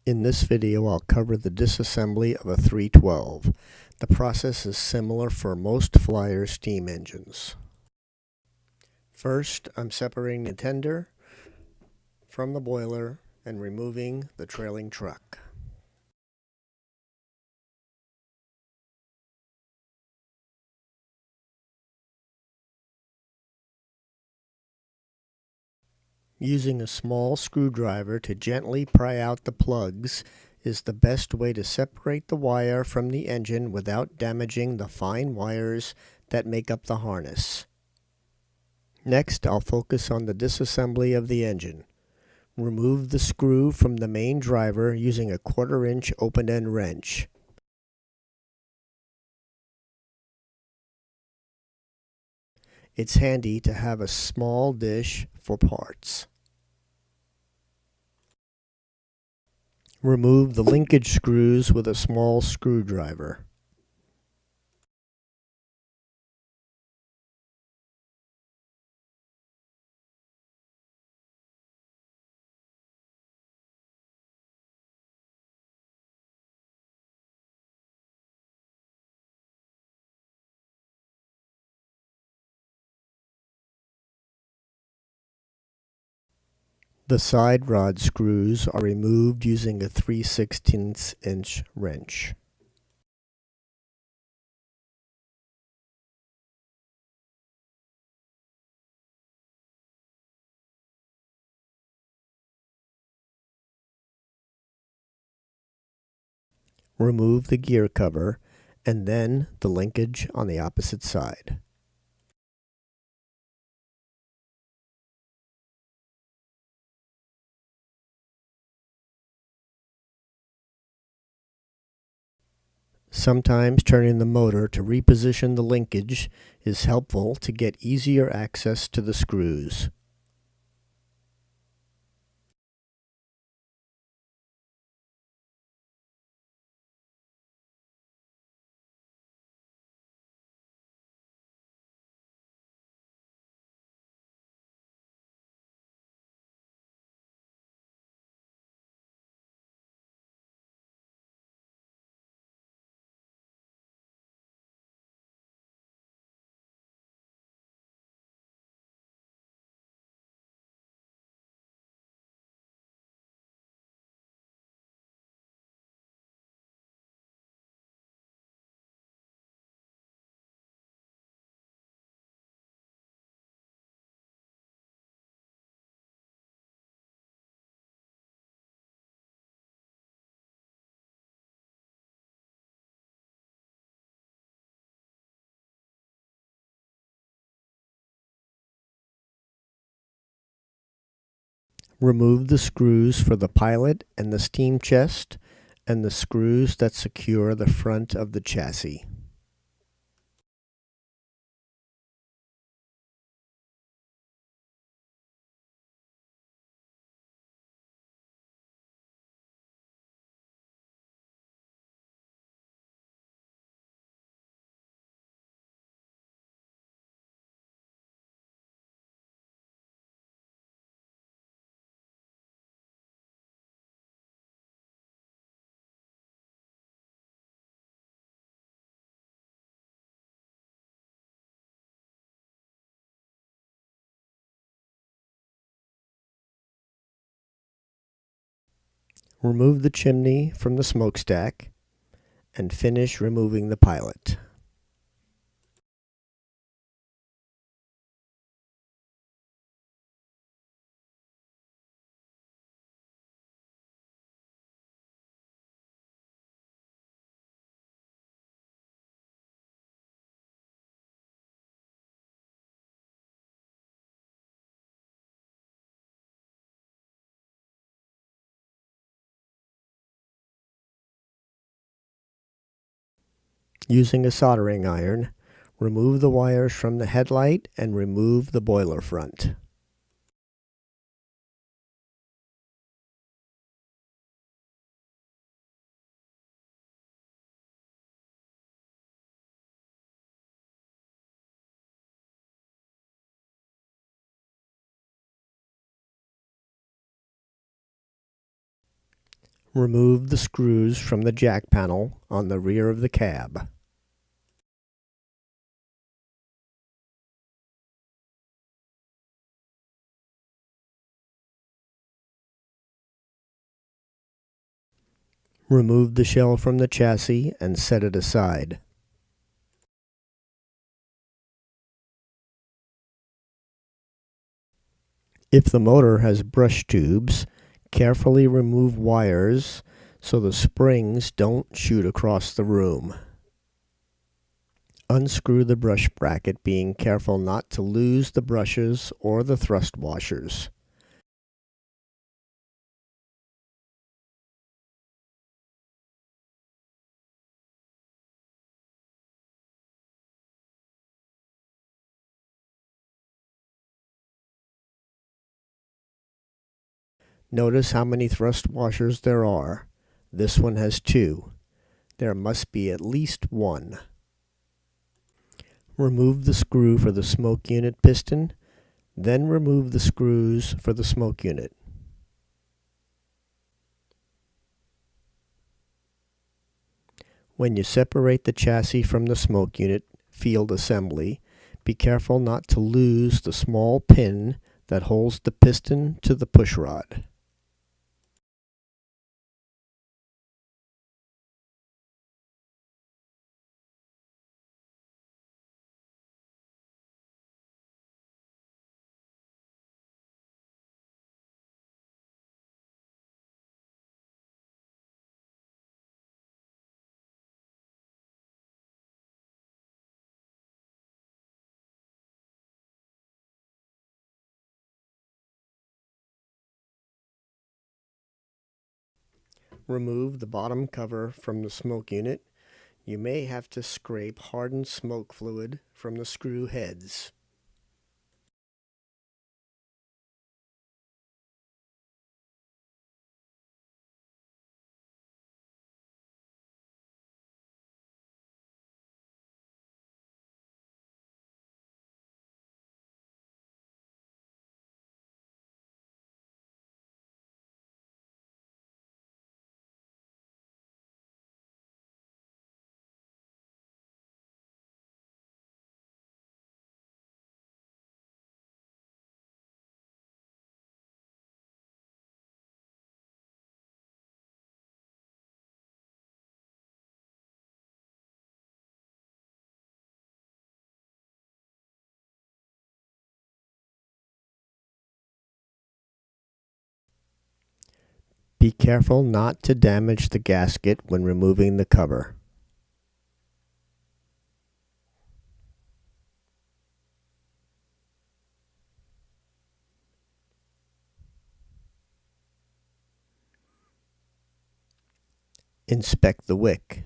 In this video, I'll cover the disassembly of a 312. The process is similar for most Flyer steam engines. First, I'm separating the tender from the boiler and removing the trailing truck. Using a small screwdriver to gently pry out the plugs is the best way to separate the wire from the engine without damaging the fine wires that make up the harness. Next, I'll focus on the disassembly of the engine. Remove the screw from the main driver using a 1/4-inch open-end wrench. It's handy to have a small dish for parts. Remove the linkage screws with a small screwdriver. The side rod screws are removed using a 3/16-inch wrench. Remove the gear cover and then the linkage on the opposite side. Sometimes turning the motor to reposition the linkage is helpful to get easier access to the screws. Remove the screws for the pilot and the steam chest and the screws that secure the front of the chassis. Remove the chimney from the smokestack and finish removing the pilot. Using a soldering iron, remove the wires from the headlight and remove the boiler front. Remove the screws from the jack panel on the rear of the cab. Remove the shell from the chassis and set it aside. If the motor has brush tubes, carefully remove wires so the springs don't shoot across the room. Unscrew the brush bracket, being careful not to lose the brushes or the thrust washers. Notice how many thrust washers there are. This one has 2. There must be at least 1. Remove the screw for the smoke unit piston, then remove the screws for the smoke unit. When you separate the chassis from the smoke unit field assembly, be careful not to lose the small pin that holds the piston to the pushrod. Remove the bottom cover from the smoke unit. You may have to scrape hardened smoke fluid from the screw heads. Be careful not to damage the gasket when removing the cover. Inspect the wick.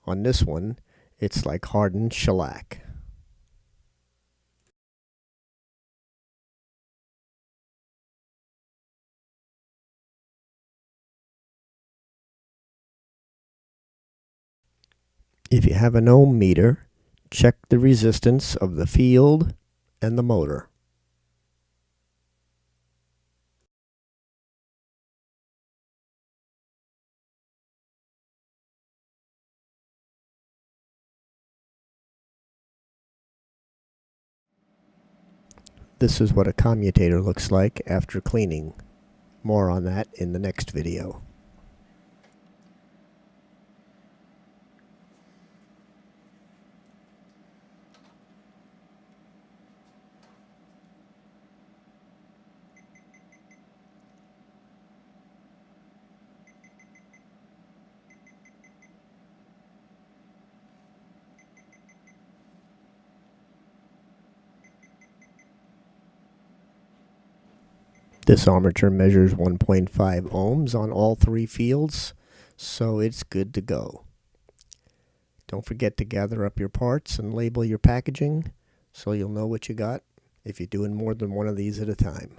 On this one, it's like hardened shellac. If you have an ohm meter, check the resistance of the field and the motor. This is what a commutator looks like after cleaning. More on that in the next video. This armature measures 1.5 ohms on all 3 fields, so it's good to go. Don't forget to gather up your parts and label your packaging so you'll know what you got if you're doing more than one of these at a time.